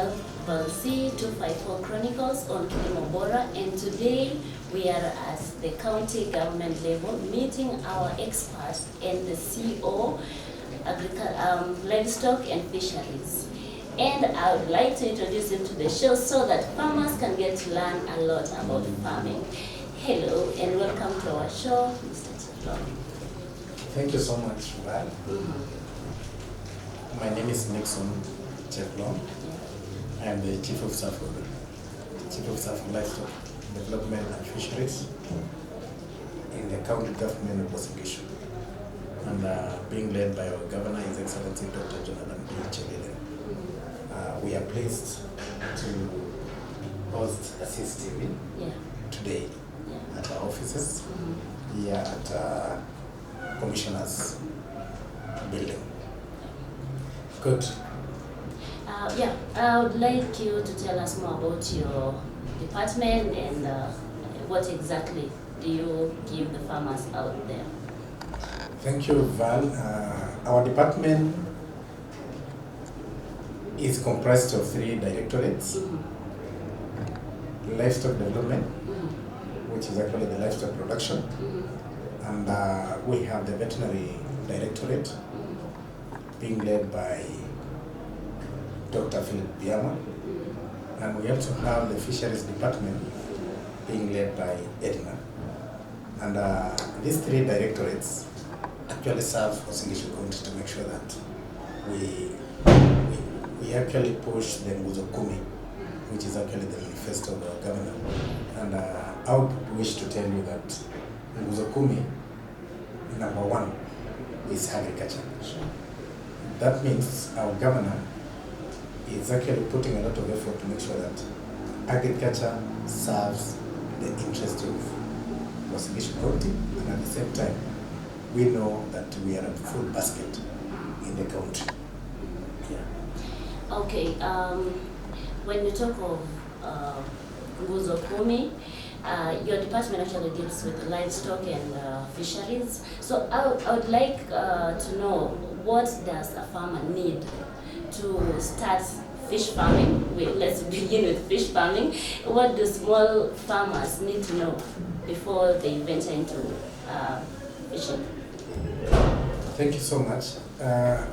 myself, Val C254 Chronicles on Kilimobora, and today we are at the county government level meeting our experts and the CEO, Livestock and Fisheries. And I would like to introduce him to the show so that farmers can get to learn a lot about farming. Hello and welcome to our show, Mr. Cheflon. Thank you so much, Val. My name is Nixon Cheflon. I am the Chief Officer for Livestock Development and Fisheries in the county government of Poultry, and being led by our Governor, His Excellency Dr. Jonathan B. Chebile. We are pleased to host a CCTV today at our offices here at Commissioner's building. Good. I would like you to tell us more about your department and what exactly do you give the farmers out there. Thank you, Val. Our department is comprised of 3 directorates. Livestock development, which is actually the livestock production, and we have the veterinary directorate being led by Dr. Philip Biama, and we also have the fisheries department being led by Edna. And these 3 directorates actually serve Uasin County to make sure that we actually push the Nguzo Kumi, which is actually the manifesto of our governor. And I would wish to tell you that Nguzo Kumi, number 1, is agriculture. That means our governor is actually putting a lot of effort to make sure that agriculture serves the interest of Uasin County, and at the same time, we know that we are a full basket in the country. Okay, when you talk of Nguzo Kumi, your department actually deals with livestock and fisheries. So I would like to know, what does a farmer need to start fish farming? Let's begin with fish farming. What do small farmers need to know before they venture into fishing? Thank you so much.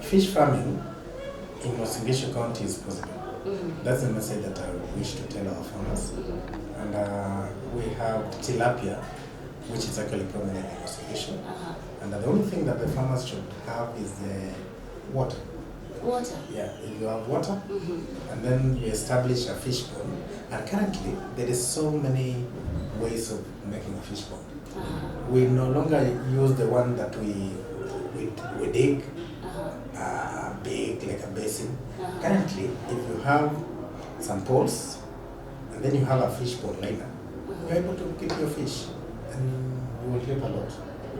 Fish farming in Uasin County is possible. That's the message that I wish to tell our farmers. And we have tilapia, which is actually prominent in Uasin. And the only thing that the farmers should have is the water. Water? Yeah, if you have water, and then you establish a fish pond. And currently, there is so many ways of making a fish pond. We no longer use the one that we dig, big, like a basin. Currently, if you have some poles, and then you have a fish pond liner, you're able to keep your fish, and you will get a lot.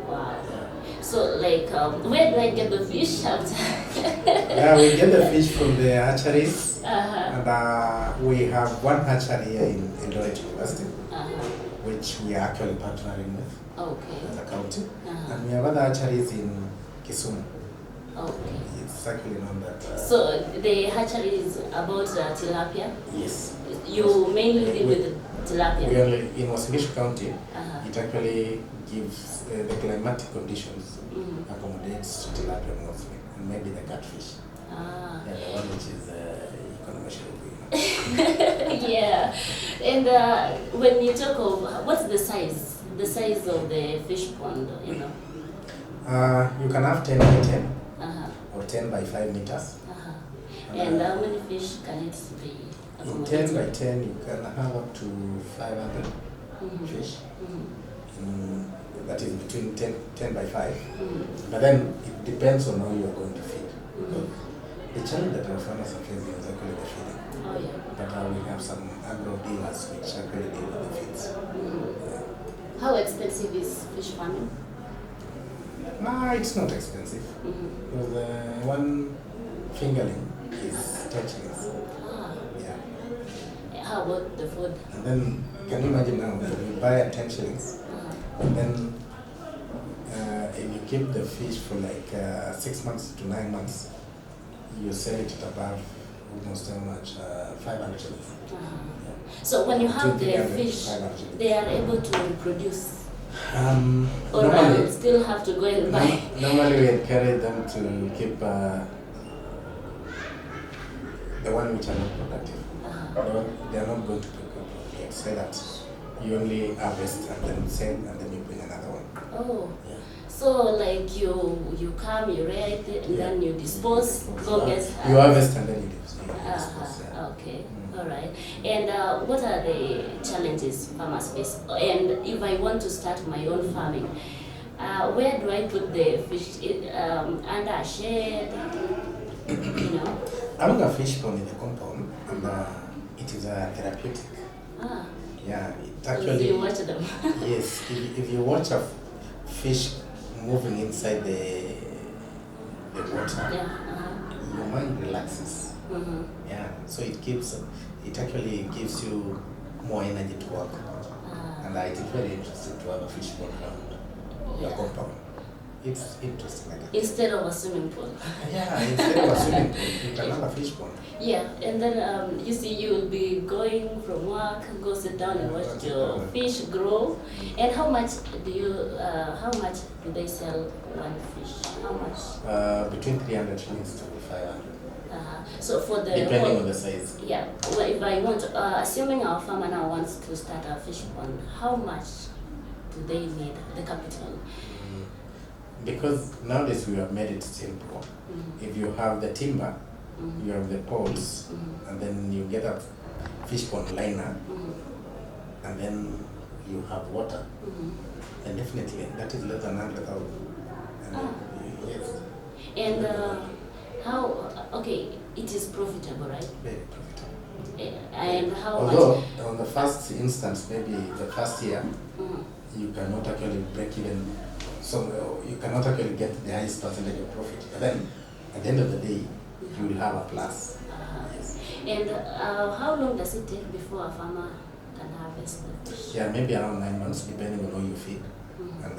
Wow. So, like, where do I get the fish after? Yeah, we get the fish from the hatcheries, and we have one hatchery here in Eldoret University, which we are actually partnering with as a county, and we have other hatcheries in Kisumu. Okay. It's actually known that. So the hatchery is about tilapia? Yes. You mainly deal with tilapia? We only, in Uasin County, it actually gives the climatic conditions accommodates to tilapia mostly, and maybe the catfish. Yeah, the one which is economically green. Yeah. And when you talk of, what's the size of the fish pond, you know? You can have 10 by 10 or 10 by 5 meters. And how many fish can it be accommodated? In 10 by 10, you can have up to 500 fish. That is between 10 by 5. But then it depends on how you are going to feed. The challenge that our farmers are facing is actually the feeding. But we have some agro dealers which actually deal with the feeds. How expensive is fish farming? It's not expensive. Because one fingerling is 10 shillings. Yeah. How about the food? And then, can you imagine now, you buy at 10 shillings, and then if you keep the fish for like 6 months to 9 months, you sell it at above almost how much? 500 shillings. Uh-huh. So when you have the fish, they are able to reproduce? Or normally, still have to go and buy? Normally we encourage them to keep the one which are not productive. They are not going to pick up. Say that you only harvest and then sell and then you bring another one. Oh. Yeah. So like you come, you rear it, and then you dispose. You harvest and then you dispose. Okay. All right. And what are the challenges farmers face? And if I want to start my own farming, where do I put the fish? Under a shed, you know? Having a fish pond in the compound, and it is a therapeutic. Yeah, it actually. You watch them. Yes, if you watch a fish moving inside the water, your mind relaxes. Yeah, so it actually gives you more energy to work. And it is very interesting to have a fish pond around your compound. It's interesting. Instead of a swimming pool. Yeah, instead of a swimming pool, you can have a fish pond. Yeah, and then you see, you will be going from work, go sit down and watch your fish grow. And how much do they sell one fish? How much? Between 300 shillings to 500. So for the depending on the size. Yeah. Well, if I want, assuming our farmer now wants to start a fish pond, how much do they need the capital? Because nowadays we have made it simple. If you have the timber, you have the poles, and then you get a fish pond liner, and then you have water, and definitely that is less than 100,000. Yes. And it is profitable, right? Very profitable. And how Although, much? on the first instance, maybe the first year, you cannot actually break even. So you cannot actually get the highest percentage of profit. But then, at the end of the day, you will have a plus. Yes. And how long does it take before a farmer can harvest the fish? Yeah, maybe around 9 months, depending on how you feed. And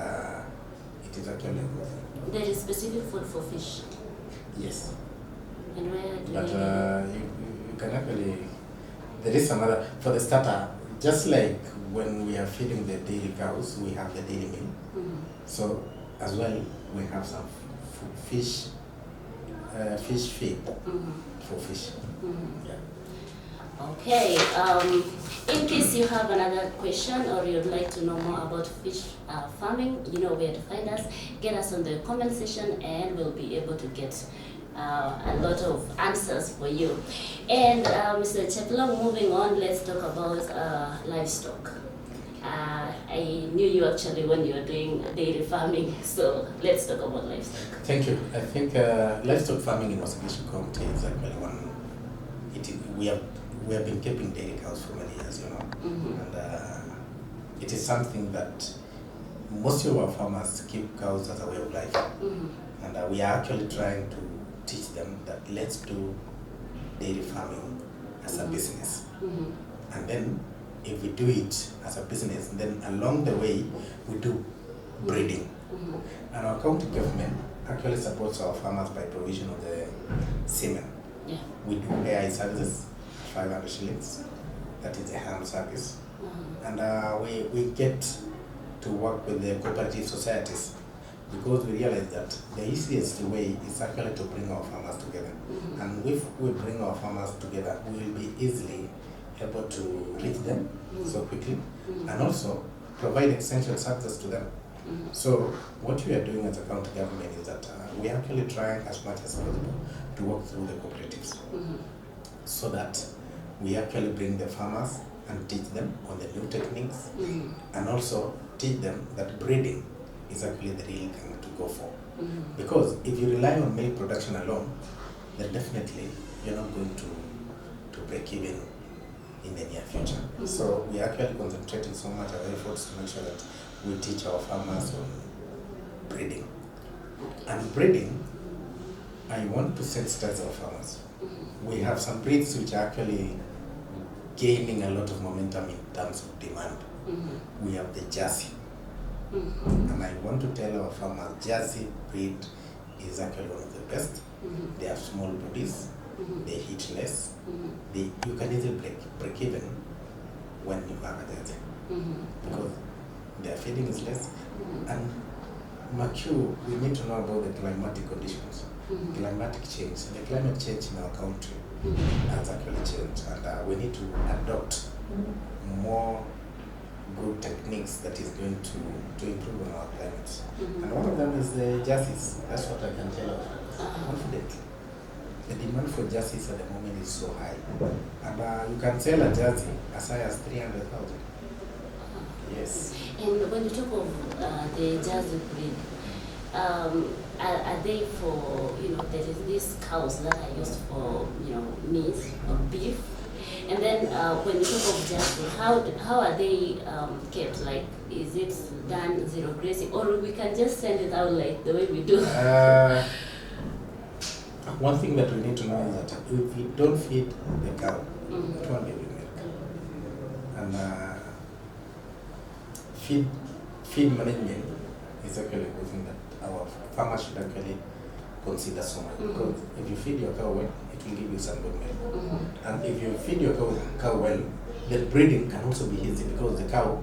it is actually good. There is specific food for fish? Yes. And where do But you can actually, there is another, for the starter, just like when we are feeding the dairy cows, we have the dairy meal. So as well, we have some fish feed for fish. Yeah. Okay. In case you have another question or you'd like to know more about fish farming, you know where to find us. Get us on the comment section and we'll be able to get a lot of answers for you. And Mr. Chepelong, moving on, let's talk about livestock. I knew you actually when you were doing dairy farming, so let's talk about livestock. Thank you. I think livestock farming in Wasagishu County is actually one. We have been keeping dairy cows for many years, you know, and it is something that most of our farmers keep cows as a way of life, and we are actually trying to teach them that let's do dairy farming as a business, and then if we do it as a business, then along the way we do breeding. And our county government actually supports our farmers by provision of the semen. Yeah. We do AI services, 500 shillings, that is a ham service. And we get to work with the cooperative societies because we realize that the easiest way is actually to bring our farmers together. And if we bring our farmers together, we will be easily able to reach them so quickly and also provide essential services to them. So what we are doing as a county government is that we are actually trying as much as possible to work through the cooperatives so that we actually bring the farmers and teach them on the new techniques and also teach them that breeding is actually the real thing to go for. Because if you rely on milk production alone, then definitely you're not going to break even in the near future. So we are actually concentrating so much our efforts to make sure that we teach our farmers on breeding. And breeding, I want to sensitize our farmers. We have some breeds which are actually gaining a lot of momentum in terms of demand. We have the Jersey. And I want to tell our farmers, Jersey breed is actually one of the best. They have small bodies, they eat less, you can easily break even when you have a Jersey. Because their feeding is less. And Macu, we need to know about the climatic conditions, climatic change. The climate change in our country has actually changed, and we need to adopt more good techniques that is going to improve on our climate. And one of them is the jerseys. That's what I can tell you confidently. The demand for jerseys at the moment is so high. And you can sell a jersey as high as 300,000. Yes. And when you talk of the jersey breed, are they for, there is these cows that are used for, meat or beef? And then when you talk of jersey, how are they kept? Like, is it done zero grazing, or we can just send it out like the way we do? One thing that we need to know is that if we don't feed the cow, it won't give you milk. And feed management is actually a good thing that our farmers should actually consider so much. Because if you feed your cow well, it will give you some good milk. And if you feed your cow well, then breeding can also be easy, because the cow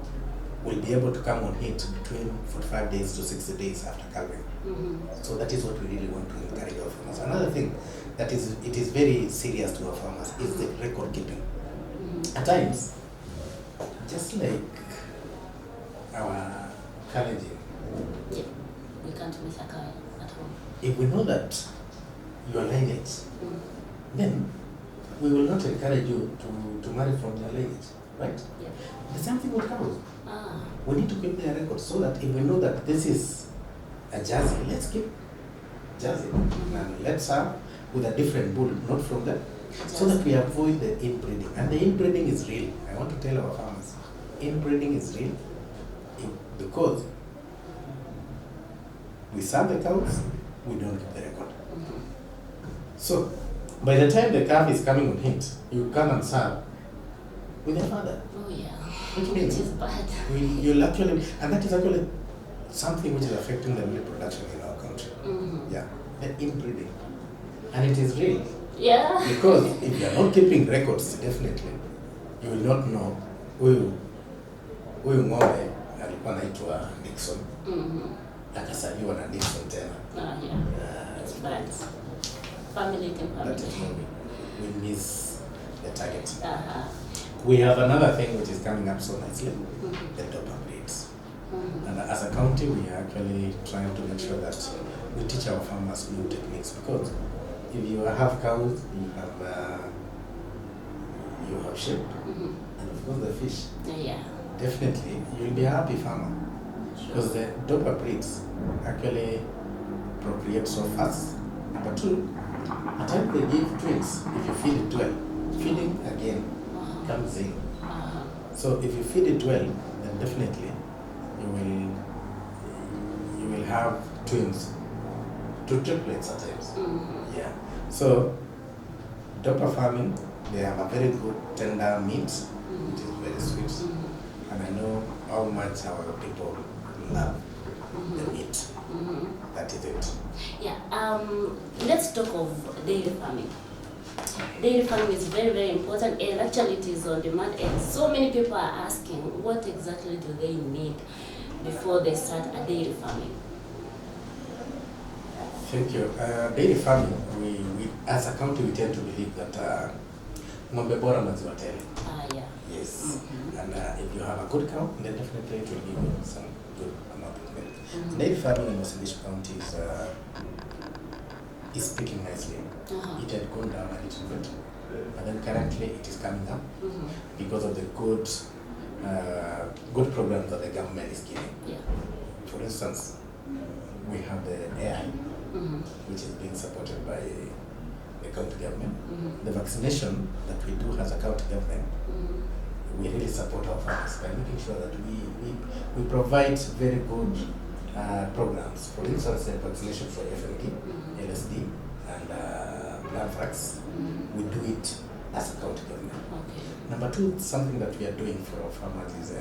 will be able to come on heat between 45 days to 60 days after calving. So that is what we really want to encourage our farmers. Another thing that it is very serious to our farmers is the record keeping. At times, just like our carriaging, we can't miss a cow at home. if we know that your lineage, then we will not encourage you to marry from your lineage, right? Yeah. The same thing with cows. We need to keep their records, so that if we know that this is a jersey, let's keep jersey. And let's have with a different bull, not from them, so that we avoid the inbreeding. And the inbreeding is real. I want to tell our farmers, inbreeding is real, because we serve the cows, we don't keep the record. So by the time the calf is coming on heat, you come and serve with your father. Oh yeah. Which means it is bad. you'll actually, and that is actually something which is affecting the milk production in our country. Yeah, the inbreeding. And it is real. Yeah. Because if you are not keeping records, definitely, you will not know huyu ng'ombe alikuwa anaitwa Nixon. Akasaliwa na Nixon tena. Yeah. It's bad. Family can family. That is how we miss the target. We have another thing which is coming up so nicely, the top breeds. And as a county, we are actually trying to make sure that we teach our farmers new techniques, because if you have cows, you have sheep, and of course the fish. Yeah. Definitely, you'll be a happy farmer, because the doper breeds actually procreate so fast. Number two, at times they give twins if you feed it well. Feeding again comes in. So if you feed it well, then definitely you will have twins, two triplets at times. Yeah. So doper farming, they have a very good tender meat, which is very sweet. And I know how much our people love the meat. That is it. Yeah. Let's talk of dairy farming. Dairy farming is very, very important, and actually it is on demand, and so many people are asking what exactly do they need before they start a dairy farming. Thank you. Dairy farming, we as a county, we tend to believe that ng'ombe bora maziwa tele. Yeah. Yes. And if you have a good cow, then definitely it will give you some good amount of milk. Dairy farming in Wisest County is speaking nicely. It had gone down a little bit, but then currently it is coming up because of the good programs that the government is giving. Yeah. For instance, we have the AI, which is being supported by the county government. The vaccination that we do as a county government, we really support our farmers by making sure that we provide very good programs. For instance, the vaccination for FMD, LSD, and anthrax. We do it as a county government. Number two, something that we are doing for our farmers is,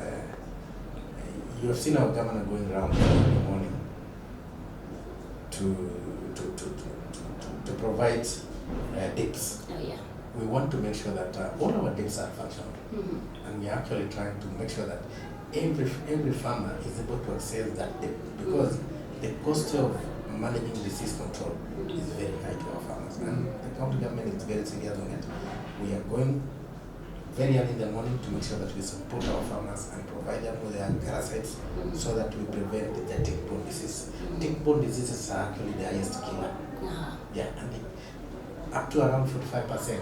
you have seen our governor going around in the morning to provide dips. Oh yeah. We want to make sure that all our dips are functional. Mm-hmm. And we're actually trying to make sure that every farmer is able to access that dip, because the cost of managing disease control is very high to our farmers. And the county government is very serious on it. We are going very early in the morning to make sure that we support our farmers and provide them with their parasites so that we prevent the tick-borne disease. Tick-borne diseases are actually the highest killer. Yeah, and up to around 45%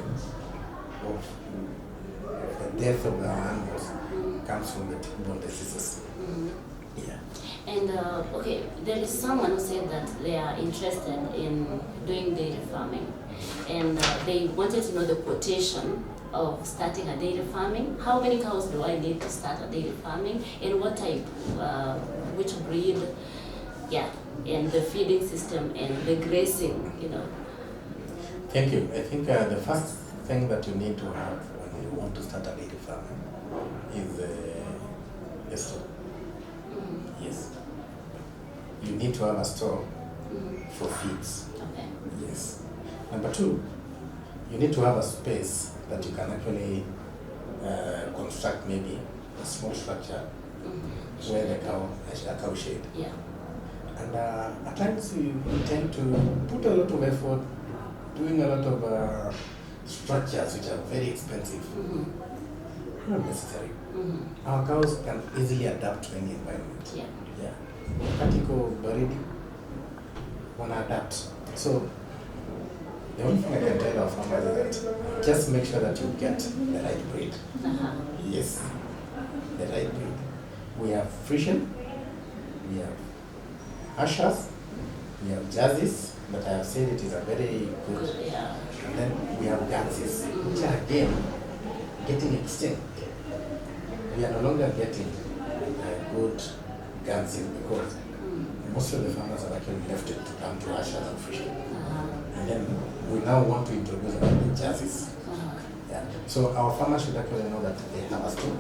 of the death of our animals comes from the tick-borne diseases. Yeah. And okay, there is someone who said that they are interested in doing dairy farming, and they wanted to know the quotation of starting a dairy farming. How many cows do I need to start a dairy farming, and what type, which breed, yeah, and the feeding system and the grazing, you know. Thank you. I think the first thing that you need to have when you want to start a dairy farming is a store. Yes. You need to have a store for feeds. Okay. Yes. Number two, you need to have a space that you can actually construct maybe a small structure where the cow, a cow shed. Yeah. And at times you tend to put a lot of effort doing a lot of structures which are very expensive. Not necessary. Our cows can easily adapt to any environment. Yeah. Yeah. Katiko baridi wanna adapt. So the only thing I can tell our farmers is that just make sure that you get the right breed. Yes, the right breed. We have Frisian, we have Ashers, we have Jerseys, but I have said it is a very good. Yeah. And then we have Ganses, which are again getting extinct. We are no longer getting good Ganses because most of the farmers have actually left it to come to Ashers and Frisian. And then we now want to introduce the Jerseys. Yeah. So our farmers should actually know that they have a store,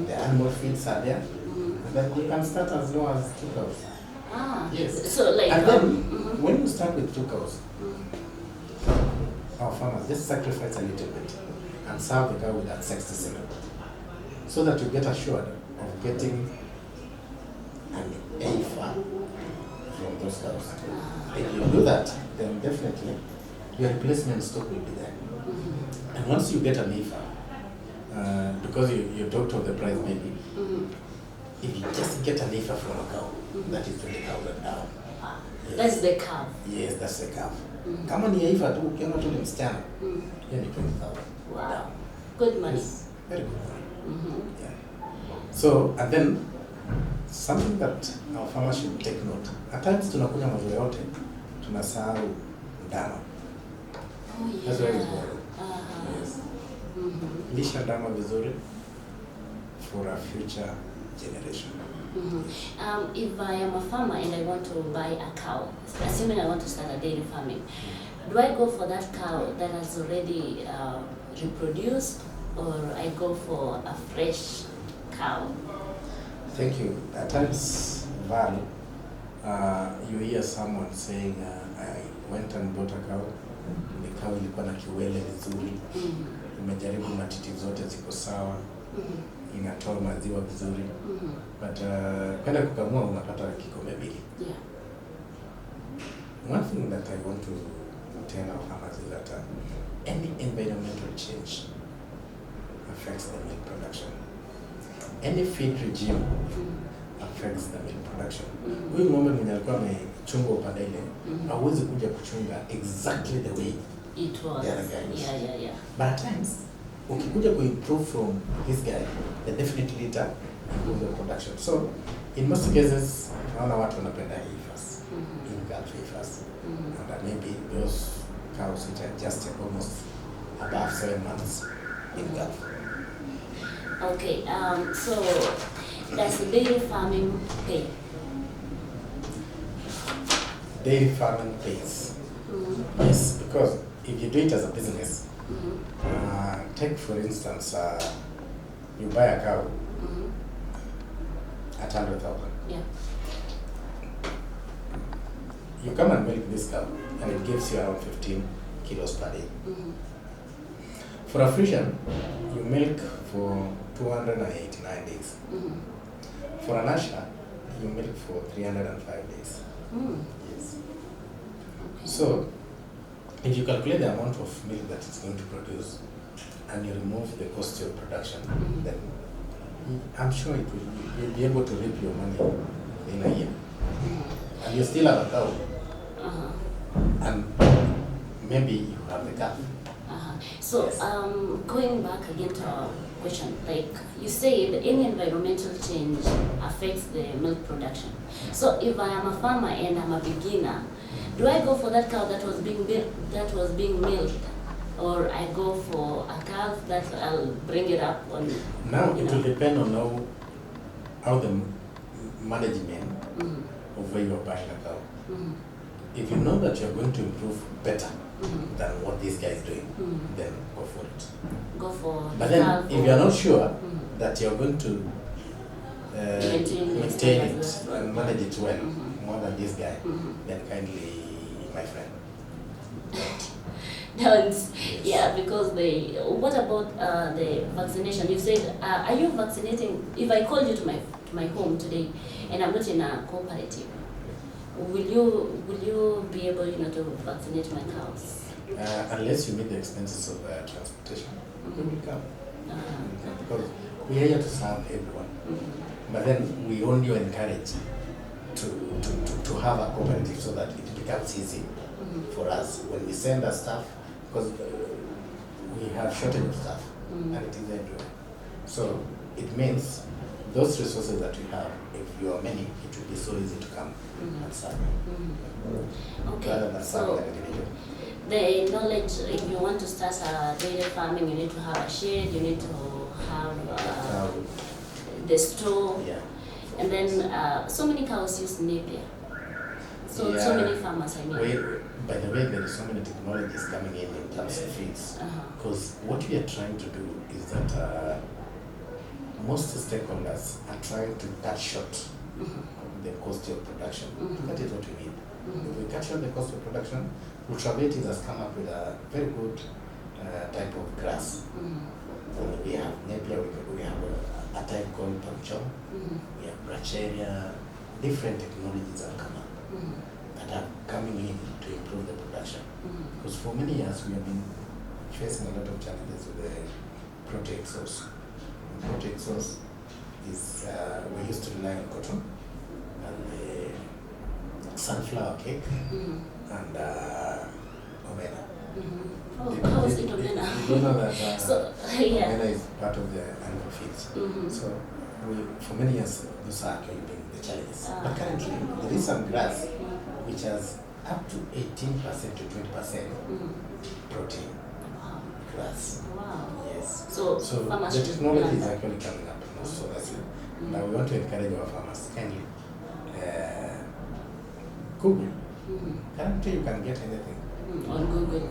the animal feeds are there, and then you can start as low as 2 cows. Yes. So like. And then when you start with 2 cows, our farmers just sacrifice a little bit and serve the cow with that 67, so that you get assured of getting an AFA from those cows. If you do that, then definitely your replacement stock will be there. And once you get an IFA, because you talked of the price maybe, if you just get an IFA from a cow, that is 20,000 down. Yes. That's the calf. Yes, that's the calf. Kama ni IFA tu, ukiona tu ni msichana, hiyo ni 20,000 Wow. down. Good money. Yes, very good money. Yeah. So, and then something that our farmers should take note. At times tunakunywa maziwa yote, tunasahau ndama. Oh yeah. That's why it's boring. Yes. Lisha ndama vizuri for a future generation. If I am a farmer and I want to buy a cow, assuming I want to start a dairy farming, do I go for that cow that has already reproduced, or I go for a fresh cow? Thank you. At times, Val, you hear someone saying, I went and bought a cow, the cow ilikuwa na kiwele vizuri, imejaribu matiti zote ziko sawa, inatoa maziwa vizuri, but kwenda kukamua unapata kikombe mbili. Yeah. One thing that I want to tell our farmers is that any environmental change affects the milk production. Any feed regime affects the milk production. Huyu ng'ombe mwenye alikuwa amechunga upande ile, hawezi kuja kuchunga exactly the way It was. the other guy is. Yeah. But at times, ukikuja improve from this guy, then definitely it improve the production. So, in most cases, naona watu wanapenda heifers, in-calf heifers, and that maybe those cows which are just almost above 7 months in-calf. Okay. So does the dairy farming pay? Dairy farming pays. Yes, because if you do it as a business, take for instance, you buy a cow at 100,000. Yeah. You come and milk this cow, and it gives you around 15 kilos per day. For a Frisian, you milk for 289 days. For an Asha, you milk for 305 days. Yes. Okay. So, if you calculate the amount of milk that it's going to produce, and you remove the cost of production, then I'm sure you'll be able to reap your money in a year. And you still have a cow. And maybe you have the calf. So, Yes. Going back again to our question, like you said, any environmental change affects the milk production. So, if I am a farmer and I'm a beginner, do I go for that cow that was being milked, or I go for a calf that I'll bring it up on? Now it will depend on how the management of where you are buying a cow. If you know that you're going to improve better than what this guy is doing, then go for it. Go for. But then, if you're not sure that you're going to Maintain it and manage it well, more than this guy, then kindly, my friend. Don't. Yeah, because what about the vaccination? You said, are you vaccinating? If I call you to my home today, and I'm not in a cooperative, will you be able, to vaccinate my cows? Unless you meet the expenses of transportation, we will come. Because we are here to serve everyone. But then we only encourage to have a cooperative so that it becomes easy for us when we send our staff, because we have shortage of staff and it is everywhere. So it means those resources that we have, if you are many, it will be so easy to come and serve. Okay. Rather than So serving an individual. the knowledge, if you want to start a dairy farming, you need to have a shed, you need to have the store, Yeah. and then so many cows use Napier. So Yeah. many farmers, I mean. By the way, there is so many technologies coming in terms of feeds. Because what we are trying to do is that most stakeholders are trying to cut short the cost of production. That is what we need. If we cut short the cost of production, Ultravitis has come up with a very good type of grass. We have Napier, we have a type called Panchon, we have Bracharia, different technologies have come up that are coming in to improve the production. Because for many years we have been facing a lot of challenges with the protein source. And protein source is, we used to rely on cotton and the sunflower cake and omena. How is it omena? You know that So, yeah. omena is part of the animal feeds. So for many years, those are actually been the challenges. But currently, there is some grass which has up to 18% to 20% protein. Grass. Wow. Yes. So So farmers the should technology learn is that. actually coming up now, so that's it. Now we want to encourage our farmers kindly. Google. Currently you can get anything On Google.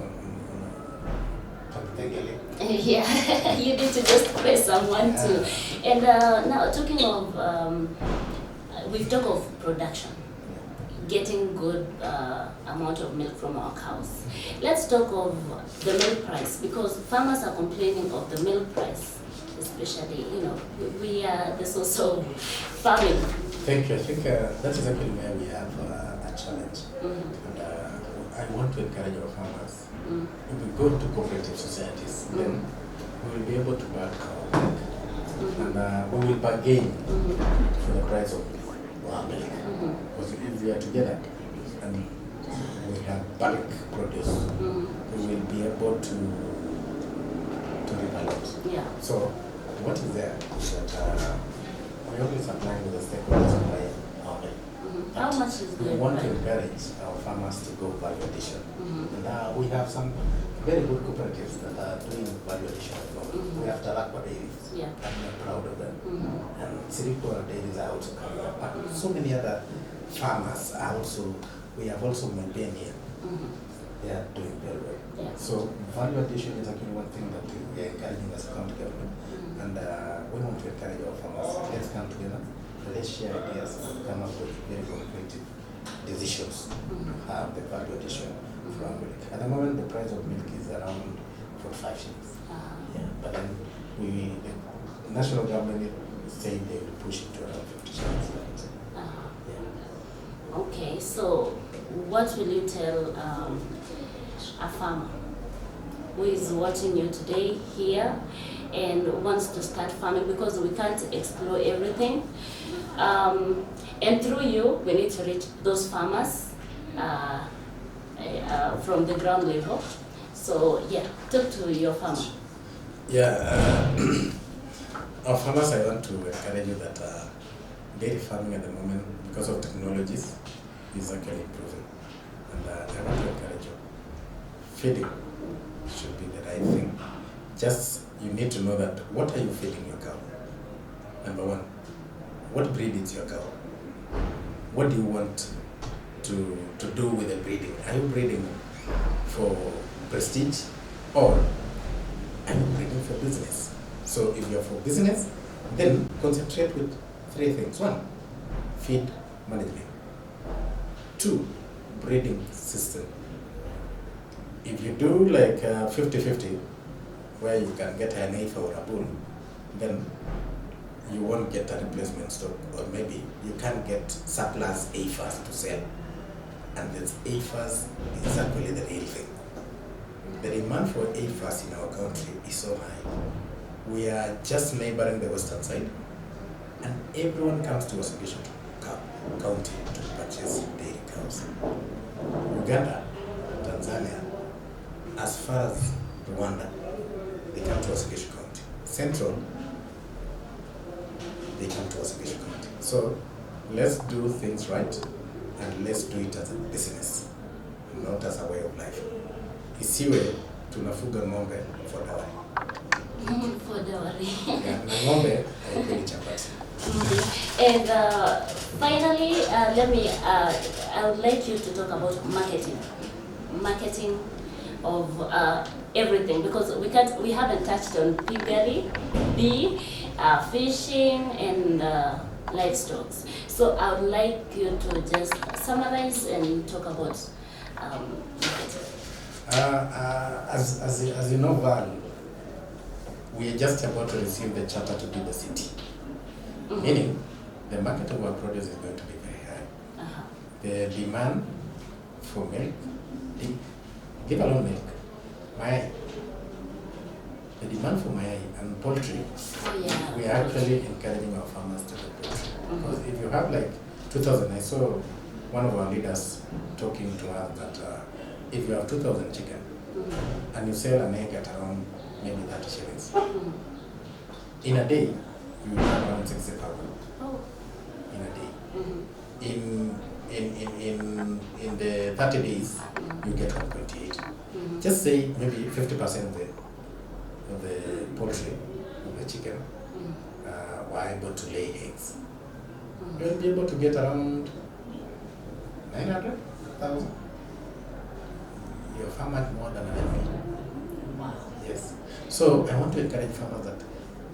Yeah. You need to just pay someone to. And now talking of, we've talked of production, getting good amount of milk from our cows. Let's talk of the milk price, because farmers are complaining of the milk price, especially, we are the source of farming. Thank you. I think that is actually where we have a challenge. And I want to encourage our farmers. If we go to cooperative societies, then we will be able to buy cow milk. And we will bargain for the price of our milk. Because if we are together and we have bulk produce, we will be able to reap a lot. Yeah. So what is there is that we always apply with the stakeholders supply our milk. How much is We the want to price? encourage our farmers to go value addition. And we have some very good cooperatives that are doing value addition at the moment. We have Talakwa dairies, Yeah. and we are proud of them. And Sirikwa dairies are also coming up. And so many other farmers are also, we have also maintained here. They are doing very well. Yeah. So value addition is actually one thing that we are encouraging as a county government. And we want to encourage our farmers. Let's come together, let's share ideas and come up with very concrete decisions to have the value addition from milk. At the moment, the price of milk is around 45 shillings. Yeah, but then the national government is saying they will push it to around 50 shillings. Yeah. Okay, so what will you tell a farmer who is watching you today here and wants to start farming, because we can't explore everything, and through you we need to reach those farmers from the ground level. So yeah, talk to your farmer. Yeah, our farmers, I want to encourage you that dairy farming at the moment, because of technologies, is actually improving. And I want to encourage you. Feeding should be the right thing. Just, you need to know that what are you feeding your cow? Number one, what breed is your cow? What do you want to do with the breeding? Are you breeding for prestige, or are you breeding for business? So if you're for business, then concentrate with three things. One, feed management. Two, breeding system. If you do like 50-50, where you can get an AFA or a bull, then you won't get a replacement stock, or maybe you can't get surplus AFAs to sell. And this AFAs is actually the real thing. The demand for AFAs in our country is so high. We are just neighboring the western side, and everyone comes to Wasingishu County to purchase dairy cows. Uganda, Tanzania, as far as Rwanda, they come to Wasingishu County. Central, they come to Wasingishu County. So let's do things right, and let's do it as a business, not as a way of life. Isiwe tunafuga ng'ombe for dowry. For dowry. Yeah, na ng'ombe haipeli chapati. And finally, I would like you to talk about marketing of everything, because we haven't touched on piggery, fishing, and livestock. So I would like you to just summarize and talk about marketing. As you know, Val, we are just about to receive the charter to be the city. Meaning, the market of our produce is going to be very high. The demand for milk, give alone milk, mayai. The demand for mayai and poultry, we are actually encouraging our farmers to do poultry. Because if you have like 2,000, I saw one of our leaders talking to us that if you have 2,000 chicken and you sell an egg at around maybe 30 shillings, in a day, you will have around 60,000 in a day. In the 30 days, you get 1.8. Just say maybe 50% of the poultry, of the chicken, were able to lay eggs. You'll be able to get around 900,000. Your farmer has more than enough. Wow. Yes. So I want to encourage farmers that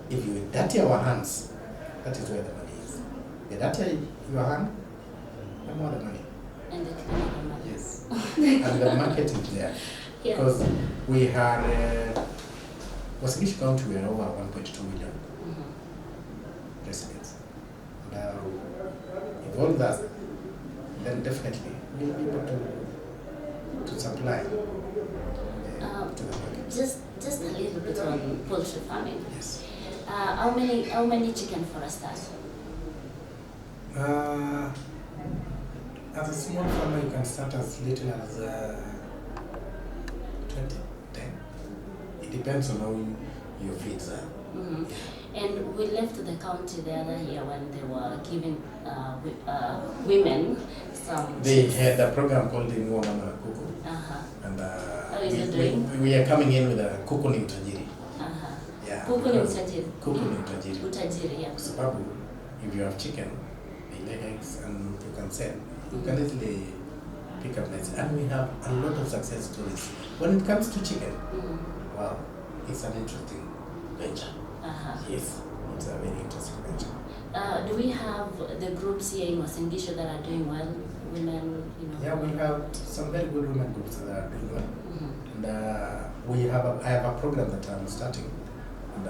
if you dirty our hands, that is where the money is. You dirty your hand, the more the money. And the money. Yes. And the market is there. Yeah. Because we had, Wasingishu County, we are over 1.2 million residents. Now, if all that, then definitely we'll be able to supply to the market. Just a little bit on poultry farming. Yes. How many chicken for a start? As a small farmer, you can start as little as 20, 10. It depends on how your feeds are. And we left the county the other year when they were giving women some. They had a program called the Mama Kuku. And How is it doing? we are coming in with a kuku ni utajiri. Yeah. Kuku ni utajiri. Kuku ni utajiri. Utajiri, yeah. Sababu, if you have chicken, they lay eggs and you can sell. You can easily pick up nice. And we have a lot of success stories. When it comes to chicken, wow, it's an interesting venture. Yes, it's a very interesting venture. Do we have the groups here in Wasingishu that are doing well women, you know? Yeah, we have some very good women groups that are doing well. Mm-hmm. And I have a program that I'm starting, and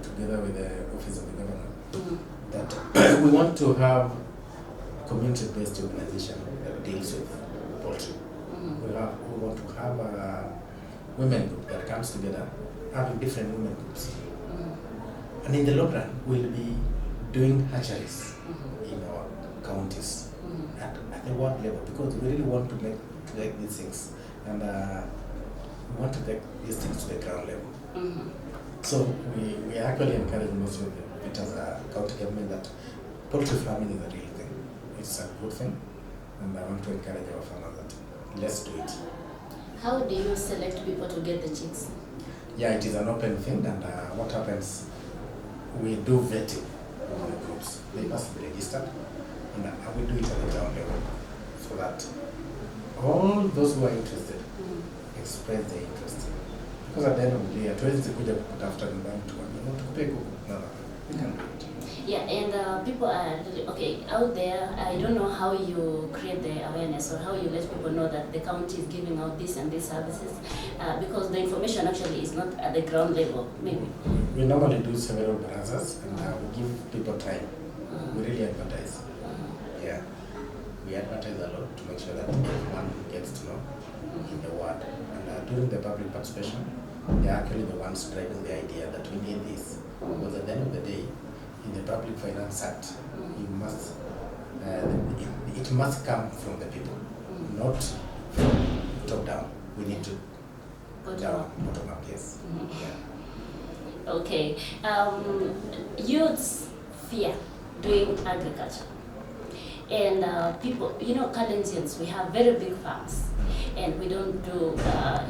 together with the Office of the Governor, that we want to have community-based organization that deals with poultry. We want to have a women group that comes together, having different women groups. And in the long run, we'll be doing hatcheries in our counties at the world level, because we really want to make these things, and we want to take these things to the ground level. So we actually encourage most of it as a county government that poultry farming is a real thing. It's a good thing, and I want to encourage our farmers that let's do it. How do you select people to get the chicks? Yeah, it is an open thing, and what happens, we do vetting on the groups. They must be registered, and we do it at the ground level, so that all those who are interested express their interest. Because at the end of the day, hatuwezi kuja kutafuta nyumbani tukupe kuku. No, we can do it. Yeah, and people are really, okay, out there, I don't know how you create the awareness or how you let people know that the county is giving out this and these services, because the information actually is not at the ground level, maybe. We normally do several barazas, and we give people time. We really advertise. Yeah, we advertise a lot to make sure that everyone gets to know in the word. And during the public participation, they're actually the ones driving the idea that we need this. Because at the end of the day, in the Public Finance Act, you must, it must come from the people, not from top down. We need to bottom up, yes. Yeah. Okay. Youths fear doing agriculture. And people, you know, Kalenjians, we have very big farms, and we don't do,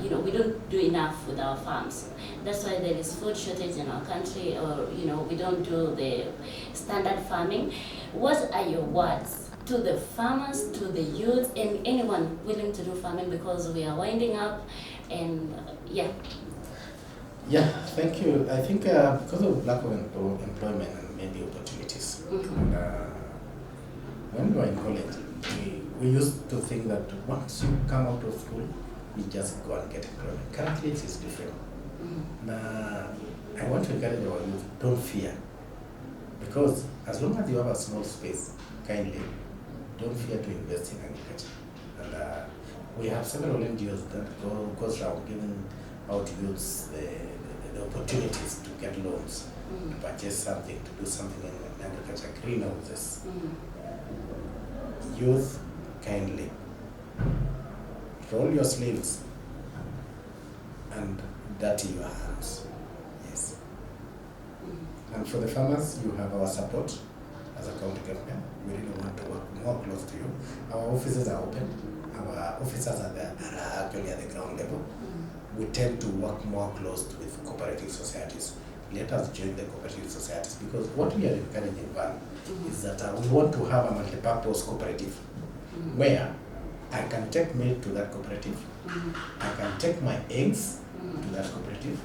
we don't do enough with our farms. That's why there is food shortage in our country, or, we don't do the standard farming. What are your words to the farmers, to the youth, and anyone willing to do farming, because we are winding up, and yeah. Yeah, thank you. I think because of lack of employment and maybe opportunities, and, when we were in college, we used to think that once you come out of school, you just go and get employment. Currently, it is different. I want to encourage our youth, don't fear. Because as long as you have a small space, kindly, don't fear to invest in agriculture. And we have several NGOs that goes around giving out youths the opportunities to get loans, to purchase something, to do something in agriculture, greenhouses. Youth, kindly, roll your sleeves and dirty your hands. Yes. And for the farmers, you have our support as a county government. We really want to work more close to you. Our offices are open. Our officers are actually at the ground level. We tend to work more close with cooperative societies. Let us join the cooperative societies, because what we are encouraging is that we want to have a multi-purpose cooperative where I can take milk to that cooperative, I can take my eggs to that cooperative,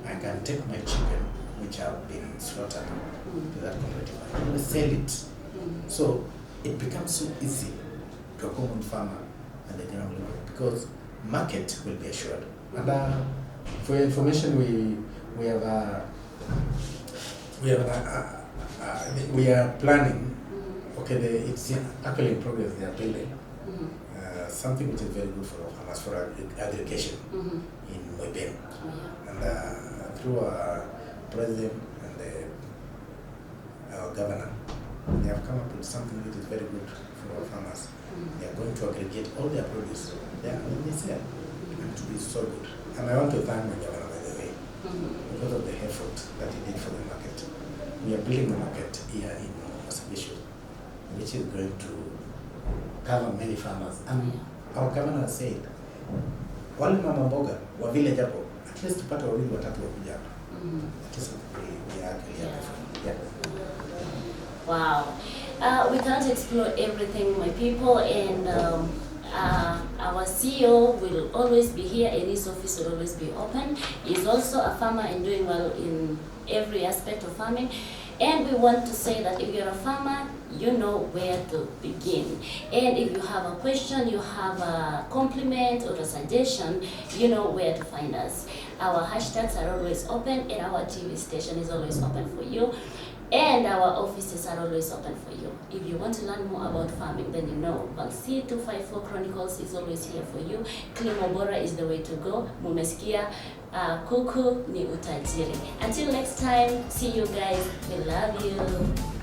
I can take my chicken, which have been slaughtered, to that cooperative, and we sell it. So it becomes so easy to a common farmer at the ground level, because market will be assured. And for your information, we are planning. Okay, it's actually in progress. They are building something which is very good for farmers, for aggregation in Moibeng. And through our president and our governor, they have come up with something which is very good for our farmers. They are going to aggregate all their produce there, and they sell. And to be so good. And I want to thank my governor, by the way, because of the effort that he did for the market. We are building a market here in Masabisho, which is going to cover many farmers. And our governor said, wale mama mboga wa vile japo, at least tupate wawili watatu wakuja hapa. At least we are actually happy. Wow. We can't explore everything, my people, and our CEO will always be here, and his office will always be open. He's also a farmer and doing well in every aspect of farming. And we want to say that if you're a farmer, you know where to begin. And if you have a question, you have a compliment or a suggestion, you know where to find us. Our hashtags are always open, and our TV station is always open for you. And our offices are always open for you. If you want to learn more about farming, then you know, well, C254 Chronicles is always here for you. Kilimo Bora is the way to go. Mumesikia, kuku ni utajiri. Until next time, see you guys. We love you.